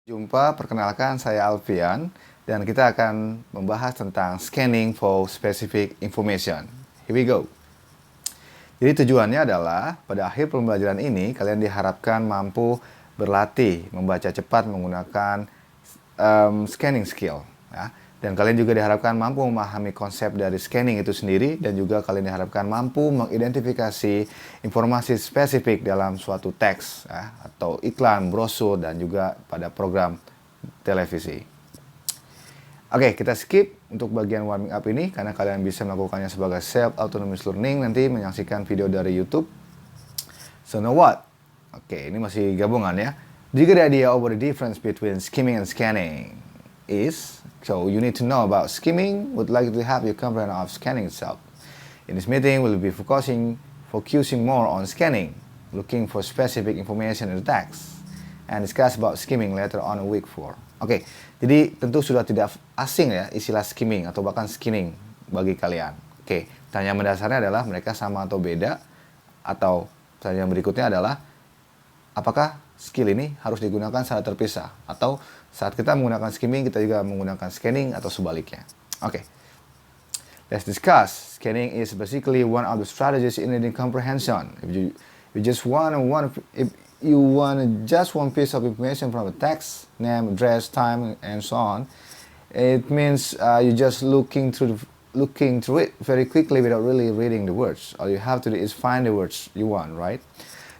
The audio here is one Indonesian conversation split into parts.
Jumpa, perkenalkan saya Alfian dan kita akan membahas tentang scanning for specific information. Here we go. Jadi tujuannya adalah pada akhir pembelajaran ini kalian diharapkan mampu berlatih membaca cepat menggunakan scanning skill, ya. Dan kalian juga diharapkan mampu memahami konsep dari scanning itu sendiri dan juga kalian diharapkan mampu mengidentifikasi informasi spesifik dalam suatu teks, ya, atau iklan, brosur dan juga pada program televisi. Oke, kita skip untuk bagian warming up ini karena kalian bisa melakukannya sebagai self autonomous learning nanti menyaksikan video dari YouTube. So now what? Oke, ini masih gabungan ya. Do you get the idea over the difference between skimming and scanning? So you need to know about skimming, would like to have your comprehension of scanning itself. In this meeting, we'll be focusing more on scanning, looking for specific information in the text, and discuss about skimming later on in week 4. Oke, jadi tentu sudah tidak asing ya istilah skimming atau bahkan skinning bagi kalian. Oke, pertanyaan mendasarnya adalah mereka sama atau beda, atau pertanyaan berikutnya adalah apakah skill ini harus digunakan secara terpisah atau saat kita menggunakan skimming kita juga menggunakan scanning atau sebaliknya. Oke. Let's discuss. Scanning is basically one of the strategies in reading comprehension. If you just want just one piece of information from a text, name, address, time, and so on, it means you're just looking through it very quickly without really reading the words. All you have to do is find the words you want, right?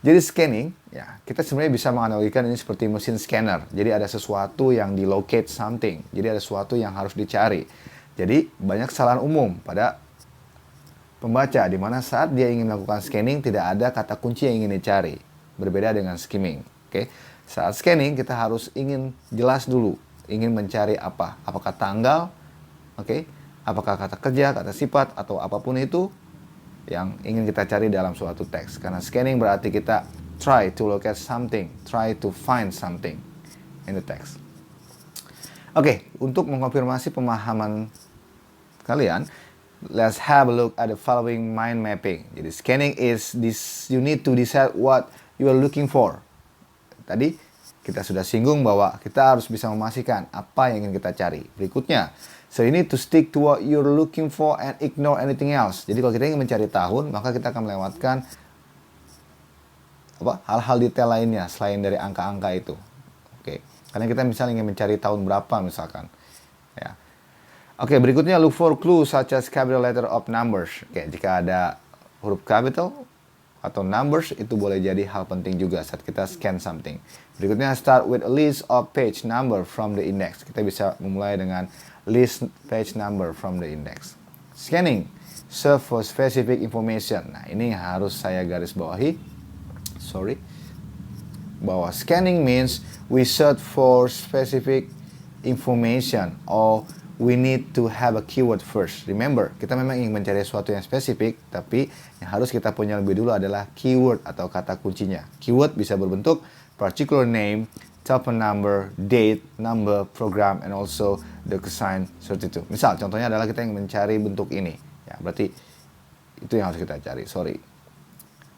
Jadi scanning, ya kita sebenarnya bisa menganalogikan ini seperti mesin scanner. Jadi ada sesuatu yang di locate something. Jadi ada sesuatu yang harus dicari. Jadi banyak kesalahan umum pada pembaca di mana saat dia ingin melakukan scanning tidak ada kata kunci yang ingin dicari. Berbeda dengan skimming. Oke. Saat scanning kita harus ingin jelas dulu, ingin mencari apa? Apakah tanggal? Oke. Apakah kata kerja, kata sifat atau apapun itu yang ingin kita cari dalam suatu teks. Karena scanning berarti kita try to look at something, try to find something in the text. Oke, untuk mengkonfirmasi pemahaman kalian, let's have a look at the following mind mapping. Jadi scanning is this, you need to decide what you are looking for. Tadi kita sudah singgung bahwa kita harus bisa memastikan apa yang ingin kita cari. Berikutnya, so you need to stick to what you're looking for and ignore anything else. Jadi kalau kita ingin mencari tahun, maka kita akan melewatkan hal-hal detail lainnya selain dari angka-angka itu. Oke. Karena kita misalnya ingin mencari tahun berapa misalkan. Ya. Oke, berikutnya look for clues such as capital letter of numbers. Oke, jika ada huruf capital atau numbers itu boleh jadi hal penting juga saat kita scan something. Berikutnya start with a list of page number from the index. Kita bisa memulai dengan list page number from the index. Scanning serve for specific information. Nah, ini harus saya garis bawahi. Bahwa scanning means we search for specific information or we need to have a keyword first. Remember, kita memang ingin mencari sesuatu yang spesifik, tapi yang harus kita punya lebih dulu adalah keyword atau kata kuncinya. Keyword bisa berbentuk particular name, telephone number, date, number, program, and also the consign certitude. Misal, contohnya adalah kita ingin mencari bentuk ini. Ya, berarti itu yang harus kita cari.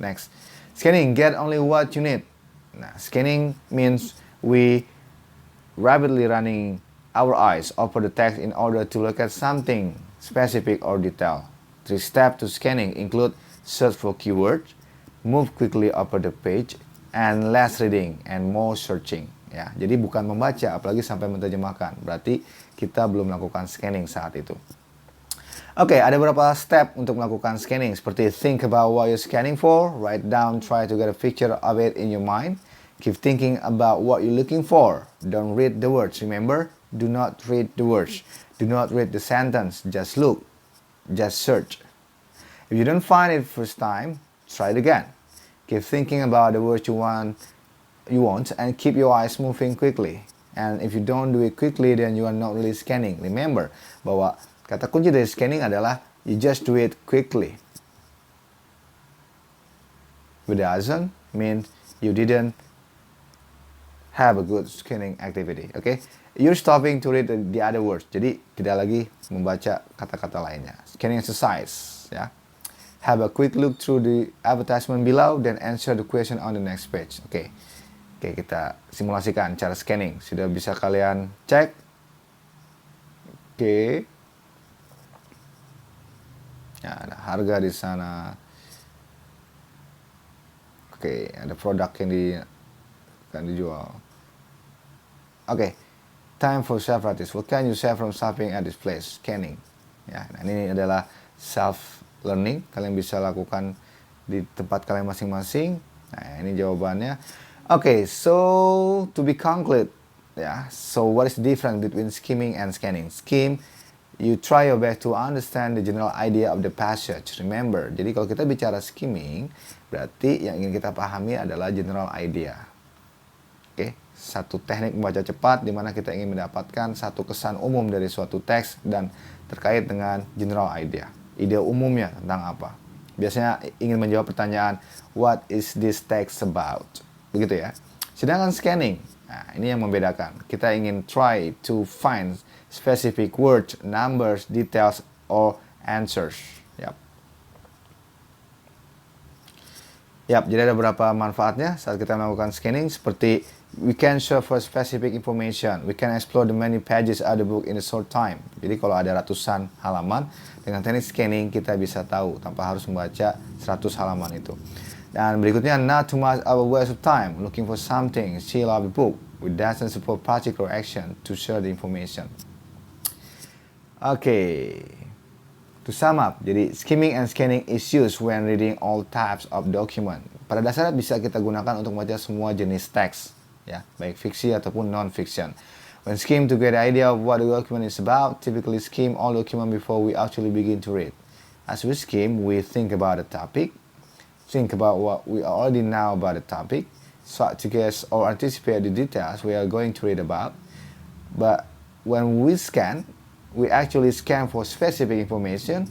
Next. Scanning, get only what you need. Nah, scanning means we rapidly running our eyes over the text in order to look at something specific or detail. 3 steps to scanning include search for keywords, move quickly over the page, and less reading and more searching. Ya, jadi bukan membaca, apalagi sampai menerjemahkan. Berarti kita belum melakukan scanning saat itu. Oke, ada beberapa step untuk melakukan scanning. Seperti think about what you're scanning for, write down, try to get a picture of it in your mind. Keep thinking about what you're looking for. Don't read the words, remember? Do not read the words. Do not read the sentence. Just look. Just search. If you don't find it first time, try it again. Keep thinking about the words you want, and keep your eyes moving quickly. And if you don't do it quickly, then you are not really scanning. Remember bahwa kata kunci dari scanning adalah you just do it quickly. But it doesn't mean you didn't have a good scanning activity. Okay? You're stopping to read the other words. Jadi tidak lagi membaca kata-kata lainnya. Scanning exercise, ya. Have a quick look through the advertisement below, then answer the question on the next page. Oke. Oke, kita simulasikan cara scanning. Sudah bisa kalian cek. Oke. Ya, ada harga di sana. Oke, ada produk yang akan dijual. Oke, time for self-practice. What can you say from shopping at this place? Scanning. Ya, nah ini adalah self-learning. Kalian bisa lakukan di tempat kalian masing-masing. Nah, ini jawabannya. Oke, so to be conclude, ya. So what is the difference between skimming and scanning? Skim, you try your best to understand the general idea of the passage. Remember, jadi kalau kita bicara skimming, berarti yang ingin kita pahami adalah general idea. Oke, satu teknik membaca cepat di mana kita ingin mendapatkan satu kesan umum dari suatu teks dan terkait dengan general idea. Ide umumnya tentang apa? Biasanya ingin menjawab pertanyaan, what is this text about? Begitu ya. Sedangkan scanning, nah ini yang membedakan. Kita ingin try to find specific words, numbers, details, or answers. Yap, jadi ada beberapa manfaatnya saat kita melakukan scanning, seperti we can search for specific information, we can explore the many pages of the book in a short time. Jadi kalau ada ratusan halaman, dengan teknik scanning kita bisa tahu tanpa harus membaca 100 halaman itu. Dan berikutnya, not too much of a waste of time looking for something still of the book, which doesn't support particular action to share the information. Oke. To sum up, jadi skimming and scanning is used when reading all types of document. Pada dasarnya bisa kita gunakan untuk membaca semua jenis teks, ya, baik fiksi ataupun non-fiction. When skim to get the idea of what the document is about, typically skim all document before we actually begin to read. As we skim, we think about the topic, think about what we already know about the topic, start to guess or anticipate the details we are going to read about. But when we scan, we actually scan for specific information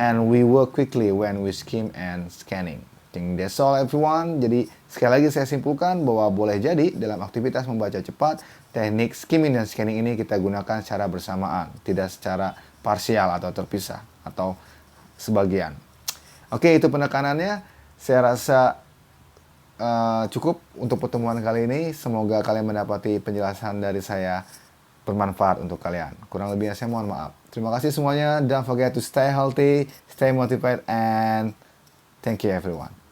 and we work quickly when we skim and scanning. I think that's all everyone. Jadi sekali lagi saya simpulkan bahwa boleh jadi dalam aktivitas membaca cepat, teknik skimming dan scanning ini kita gunakan secara bersamaan, tidak secara parsial atau terpisah atau sebagian. Oke, itu penekanannya. Saya rasa cukup untuk pertemuan kali ini. Semoga kalian mendapati penjelasan dari saya bermanfaat untuk kalian. Kurang lebihnya saya mohon maaf. Terima kasih semuanya. Don't forget to stay healthy, stay motivated, and thank you everyone.